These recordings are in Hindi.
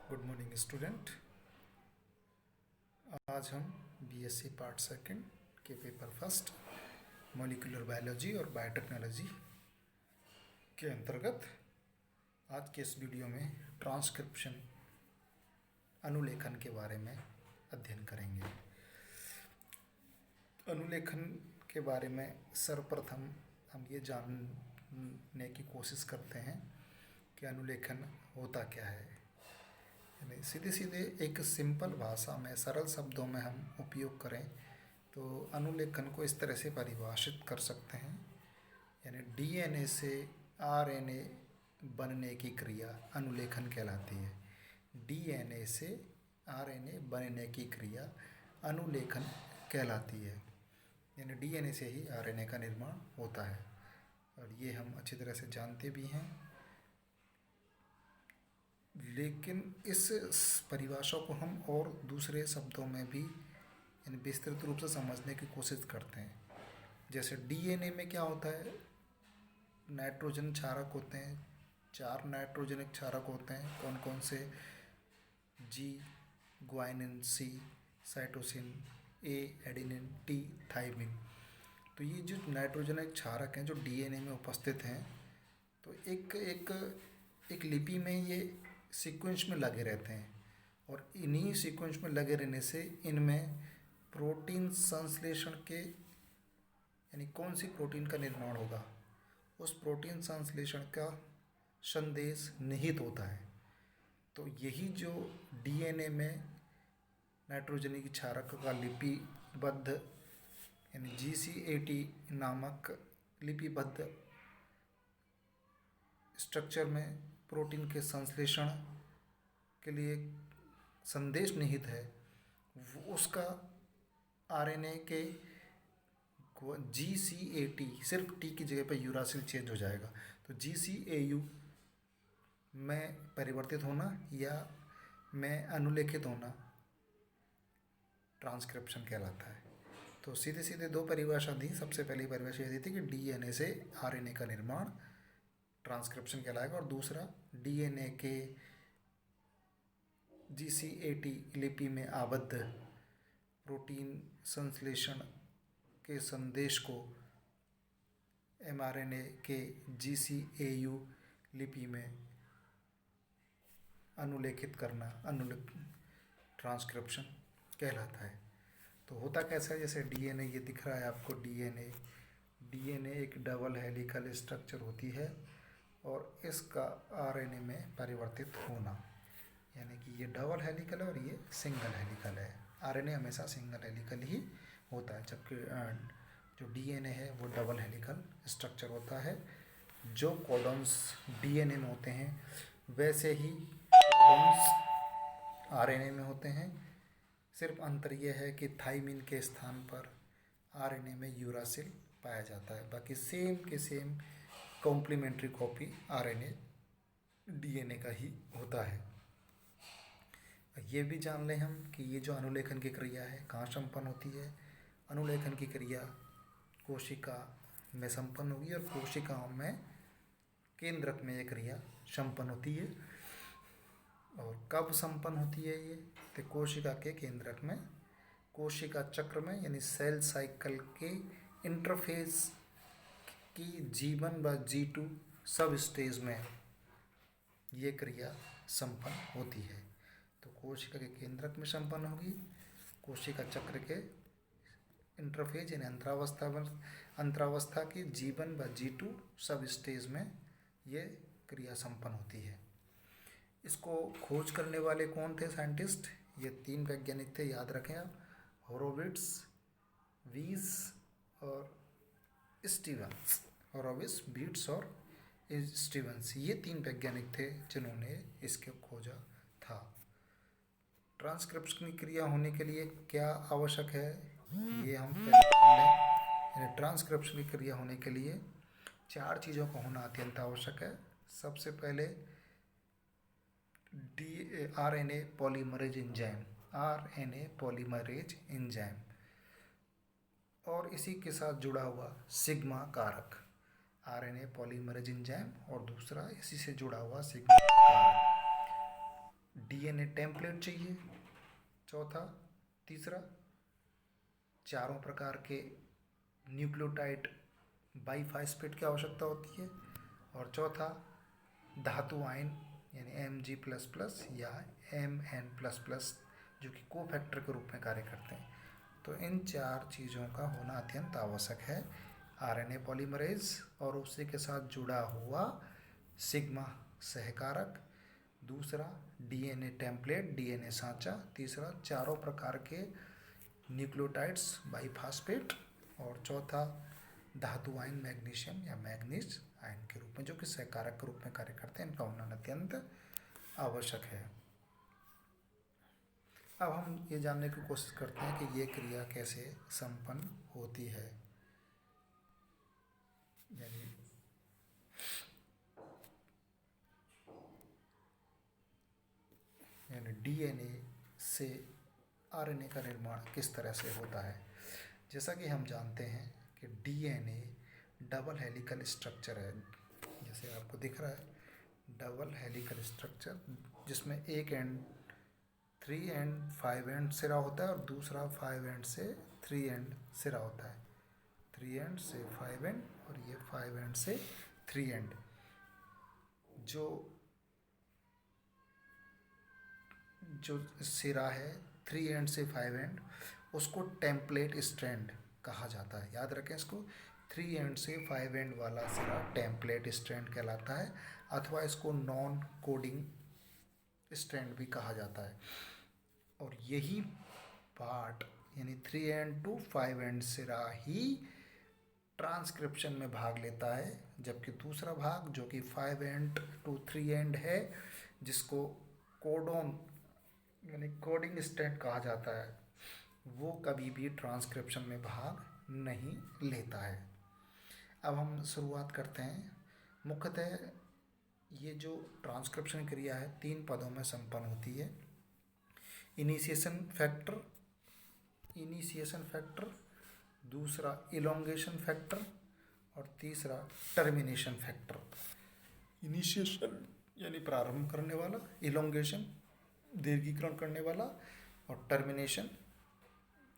Good morning student. आज हम बीएससी पार्ट सेकंड के पेपर फर्स्ट मॉलिक्यूलर बायोलॉजी और बायोटेक्नोलॉजी के अंतर्गत आज के इस वीडियो में ट्रांसक्रिप्शन अनुलेखन के बारे में अध्ययन करेंगे। अनुलेखन के बारे में सर्वप्रथम हम ये जानने की कोशिश करते हैं कि अनुलेखन होता क्या है। यानी सीधे सीधे एक सिंपल भाषा में सरल शब्दों में हम उपयोग करें तो अनुलेखन को इस तरह से परिभाषित कर सकते हैं। यानी डीएनए से आरएनए बनने की क्रिया अनुलेखन कहलाती है। डीएनए से आरएनए बनने की क्रिया अनुलेखन कहलाती है। यानी डीएनए से ही आरएनए का निर्माण होता है और ये हम अच्छी तरह से जानते भी हैं। लेकिन इस परिभाषा को हम और दूसरे शब्दों में भी यानी विस्तृत रूप से समझने की कोशिश करते हैं। जैसे डीएनए में क्या होता है, नाइट्रोजन क्षारक होते हैं, 4 नाइट्रोजनिक क्षारक होते हैं। कौन कौन से? जी, ग्वानिन, सी, साइटोसिन, ए, एडेनिन, टी, थाइमिन। तो ये जो नाइट्रोजनिक क्षारक हैं जो डीएनए में उपस्थित हैं, तो एक लिपि में ये सीक्वेंस में लगे रहते हैं और इन्हीं सीक्वेंस में लगे रहने से इनमें प्रोटीन संश्लेषण के यानी कौन सी प्रोटीन का निर्माण होगा, उस प्रोटीन संश्लेषण का संदेश निहित होता है। तो यही जो डीएनए में नाइट्रोजनिक क्षारक का लिपिबद्ध यानी GCAT नामक लिपिबद्ध स्ट्रक्चर में प्रोटीन के संश्लेषण के लिए संदेश निहित है, उसका आरएनए के GCAT सिर्फ टी की जगह पर यूरासिल चेंज हो जाएगा। तो GCAU में परिवर्तित होना या में अनुलेखित होना ट्रांसक्रिप्शन कहलाता है। तो सीधे सीधे दो परिभाषा दी। सबसे पहली परिभाषा यह दी थी कि डीएनए से आरएनए का निर्माण ट्रांसक्रिप्शन कहलाएगा और दूसरा डीएनए के GCAT लिपि में आबद्ध प्रोटीन संश्लेषण के संदेश को mRNA के GCAU लिपि में अनुलेखित करना ट्रांसक्रिप्शन कहलाता है। तो होता कैसा है, जैसे डीएनए ये दिख रहा है आपको, डीएनए एक डबल हेलिकल स्ट्रक्चर होती है और इसका आरएनए में परिवर्तित होना, यानी कि ये डबल हेलिकल है और ये सिंगल हेलिकल है। आरएनए हमेशा सिंगल हेलिकल ही होता है, जबकि जो डीएनए है वो डबल हेलिकल स्ट्रक्चर होता है। जो कोडॉन्स डीएनए में होते हैं वैसे ही कोडॉन्स आरएनए में होते हैं। सिर्फ अंतर यह है कि थाइमिन के स्थान पर आरएनए में यूरासिल पाया जाता है। बाकी सेम के same complementary copy RNA DNA का ही होता है। ये भी जान लें हम कि ये जो अनुलेखन की क्रिया है कहाँ संपन्न होती है। अनुलेखन की क्रिया कोशिका में संपन्न होगी और कोशिकाओं में केंद्रक में ये क्रिया संपन्न होती है। और कब संपन्न होती है ये? तो कोशिका के केंद्रक में, कोशिका चक्र में, यानी सेल साइकिल के इंटरफेस की G1 व G2 सब स्टेज में ये क्रिया संपन्न होती है। तो कोशिका के केंद्रक में संपन्न होगी, कोशिका चक्र के इंटरफेज यानी अंतरावस्था की G1 व G2 सब स्टेज में ये क्रिया संपन्न होती है। इसको खोज करने वाले कौन थे साइंटिस्ट? ये 3 वैज्ञानिक थे, याद रखें आप, होरोविट्ज, वीज और स्टीवंस। होरोविट्ज, बीट्स और स्टीवंस, ये 3 वैज्ञानिक थे जिन्होंने इसके खोजा था। ट्रांसक्रिप्शन की क्रिया होने के लिए क्या आवश्यक है ये हम पहले जान लें। ट्रांसक्रिप्शन की क्रिया होने के लिए 4 चीज़ों का होना अत्यंत आवश्यक है। सबसे पहले RNA polymerase enzyme, RNA polymerase enzyme, और इसी के साथ जुड़ा हुआ सिग्मा कारक, आरएनए पॉलीमरेज एंजाइम और दूसरा इसी से जुड़ा हुआ सिग्मा कारक। डीएनए टेम्पलेट चाहिए, चौथा। तीसरा, चारों प्रकार के न्यूक्लियोटाइड बाईफास्फेट की आवश्यकता होती है। और चौथा, धातु आयन यानी Mg++ या Mn++ जो कि कोफैक्टर के रूप में कार्य करते हैं। तो इन चार चीज़ों का होना अत्यंत आवश्यक है आरएनए पॉलीमरेज और उसी के साथ जुड़ा हुआ सिग्मा सहकारक, दूसरा डीएनए टेम्पलेट, डीएनए सांचा, तीसरा चारों प्रकार के न्यूक्लियोटाइड्स बाईफास्फेट, और चौथा धातु आयन मैग्नीशियम या मैग्नीज आयन के रूप में जो कि सहकारक के रूप में कार्य करते हैं। इनका होना अत्यंत आवश्यक है। अब हम ये जानने की कोशिश करते हैं कि ये क्रिया कैसे संपन्न होती है। यानी डीएनए से आरएनए का निर्माण किस तरह से होता है। जैसा कि हम जानते हैं कि डीएनए डबल हेलिकल स्ट्रक्चर है, जैसे आपको दिख रहा है डबल हेलिकल स्ट्रक्चर, जिसमें एक एंड 3 एंड 5 एंड सिरा होता है और दूसरा 5 एंड से 3 एंड सिरा होता है। 3 एंड से 5 एंड और ये 5 एंड से 3 एंड। जो सिरा है 3 एंड से 5 एंड, उसको टेम्पलेट स्ट्रैंड कहा जाता है। याद रखें इसको, 3 एंड से 5 एंड वाला सिरा टेम्पलेट स्ट्रैंड कहलाता है, अथवा इसको नॉन कोडिंग स्ट्रैंड भी कहा जाता है। और यही पार्ट यानी 3 एंड टू 5 एंड सिरा ही ट्रांसक्रिप्शन में भाग लेता है, जबकि दूसरा भाग जो कि 5 एंड टू 3 एंड है, जिसको कोडोन यानी कोडिंग स्ट्रैंड कहा जाता है, वो कभी भी ट्रांसक्रिप्शन में भाग नहीं लेता है। अब हम शुरुआत करते हैं। मुख्यतः ये जो ट्रांसक्रिप्शन क्रिया है 3 पदों में संपन्न होती है। इनिशिएशन फैक्टर, दूसरा इलोंगेशन फैक्टर और तीसरा टर्मिनेशन फैक्टर। इनिशिएशन यानी प्रारंभ करने वाला, इलोंगेशन दीर्घीकरण करने वाला और टर्मिनेशन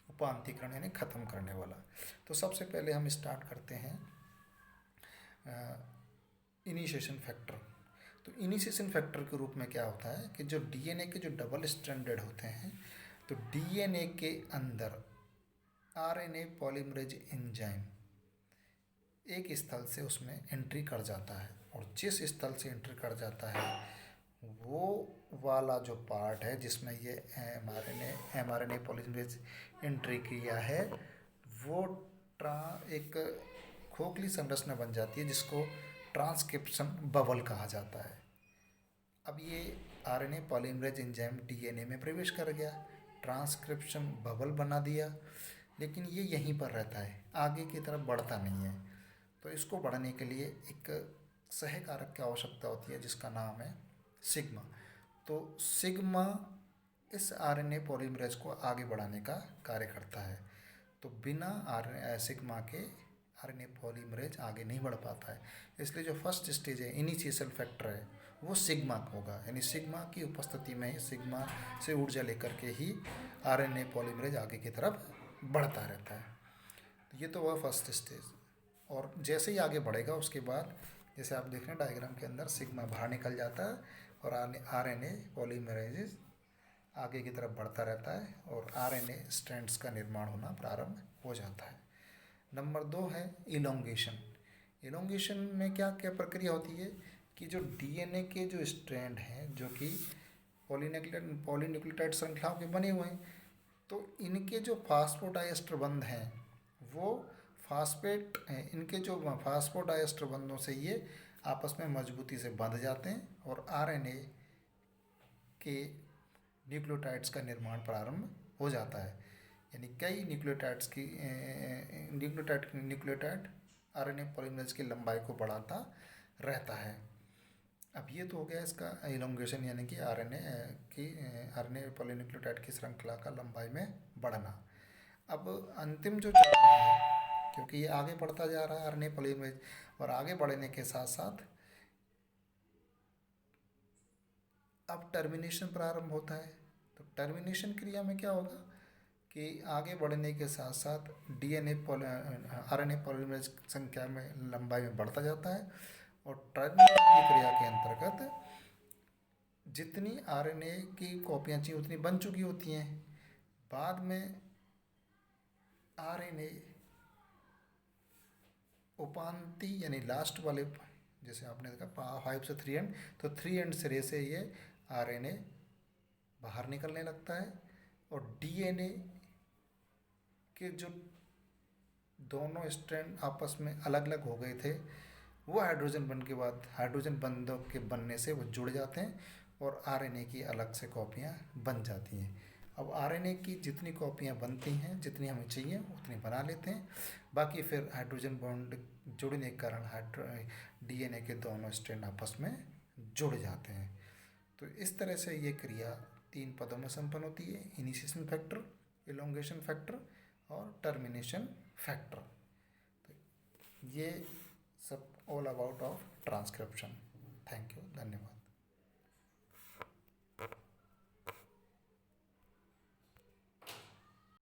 उपांतीकरण यानी खत्म करने वाला। तो सबसे पहले हम स्टार्ट करते हैं इनिशिएशन फैक्टर। तो इनिशिएशन फैक्टर के रूप में क्या होता है कि जो डीएनए के जो डबल स्ट्रैंडेड होते हैं, तो डीएनए के अंदर आरएनए पॉलीमरेज एंजाइम एक स्थल से उसमें एंट्री कर जाता है, और जिस स्थल से एंट्री कर जाता है वो वाला जो पार्ट है जिसमें ये एमआरएनए पॉलीमरेज एंट्री किया है, वो एक खोखली संरचना बन जाती है जिसको ट्रांसक्रिप्शन बबल कहा जाता है। अब ये आरएनए पॉलीमरेज एंजाइम डीएनए में प्रवेश कर गया, ट्रांसक्रिप्शन बबल बना दिया, लेकिन ये यहीं पर रहता है, आगे की तरफ बढ़ता नहीं है। तो इसको बढ़ने के लिए एक सहकारक की आवश्यकता होती है जिसका नाम है सिग्मा। तो सिग्मा इस आरएनए पॉलीमरेज को आगे बढ़ाने का कार्य करता है। तो बिना सिग्मा के आरएनए पॉलीमरेज आगे नहीं बढ़ पाता है। इसलिए जो फर्स्ट स्टेज है इनिशिएशन फैक्टर है वो सिग्मा होगा, यानी सिग्मा की उपस्थिति में ही सिग्मा से ऊर्जा लेकर के ही आरएनए पॉलीमरेज आगे की तरफ बढ़ता रहता है। तो ये तो वह फर्स्ट स्टेज। और जैसे ही आगे बढ़ेगा उसके बाद जैसे आप देख रहे हैं डायग्राम के अंदर सिग्मा बाहर निकल जाता है और आरएनए पॉलीमरेज आगे की तरफ बढ़ता रहता है और आरएनए स्ट्रैंड्स का निर्माण होना प्रारंभ हो जाता है। नंबर 2 है इलोंगेशन। इलोंगेशन में क्या क्या प्रक्रिया होती है कि जो डीएनए के जो स्ट्रैंड हैं जो कि पॉलीन्यूक्लियोटाइड श्रृंखलाओं के बने हुए हैं, तो इनके जो फास्फोडाइएस्टर बंध हैं वो इनके जो फास्फोडाइएस्टर बंधों से ये आपस में मजबूती से बंध जाते हैं और आरएनए के न्यूक्लियोटाइड्स का निर्माण प्रारंभ हो जाता है। यानी कई न्यूक्लियोटाइड आरएनए पॉलीमरेज की लंबाई को बढ़ाता रहता है। अब ये तो हो गया इसका इलोंगेशन यानी कि आरएनए पॉलीन्यूक्लियोटाइड की श्रृंखला का लंबाई में बढ़ना। अब अंतिम जो चरण है, क्योंकि ये आगे बढ़ता जा रहा है आरएनए पॉलीमरेज, और आगे बढ़ने के साथ साथ अब टर्मिनेशन प्रारंभ होता है। तो टर्मिनेशन क्रिया में क्या होगा कि आगे बढ़ने के साथ साथ आरएनए पॉलीमरेज संख्या में लंबाई में बढ़ता जाता है और टर्मिनेशन की क्रिया के अंतर्गत जितनी आरएनए की कॉपियाँ चाहिए उतनी बन चुकी होती हैं। बाद में आरएनए उपांति यानी लास्ट वाले, जैसे आपने देखा 5 से 3 एंड, तो 3 एंड सिरे से ये आरएनए बाहर निकलने लगता है और डीएनए के जो दोनों स्ट्रैंड आपस में अलग अलग हो गए थे वो हाइड्रोजन बंध के बाद हाइड्रोजन बंधों के बनने से वो जुड़ जाते हैं और आरएनए की अलग से कॉपियाँ बन जाती हैं। अब आरएनए की जितनी कॉपियाँ बनती हैं, जितनी हमें चाहिए उतनी बना लेते हैं, बाकी फिर हाइड्रोजन बॉन्ड जुड़ने के कारण डीएनए के दोनों स्ट्रैंड आपस में जुड़ जाते हैं। तो इस तरह से ये क्रिया 3 पदों में संपन्न होती है: इनिशिएशन फैक्टर, एलोंगेशन फैक्टर और टर्मिनेशन फैक्टर। तो ये सब all about of transcription. Thank you, धन्यवाद।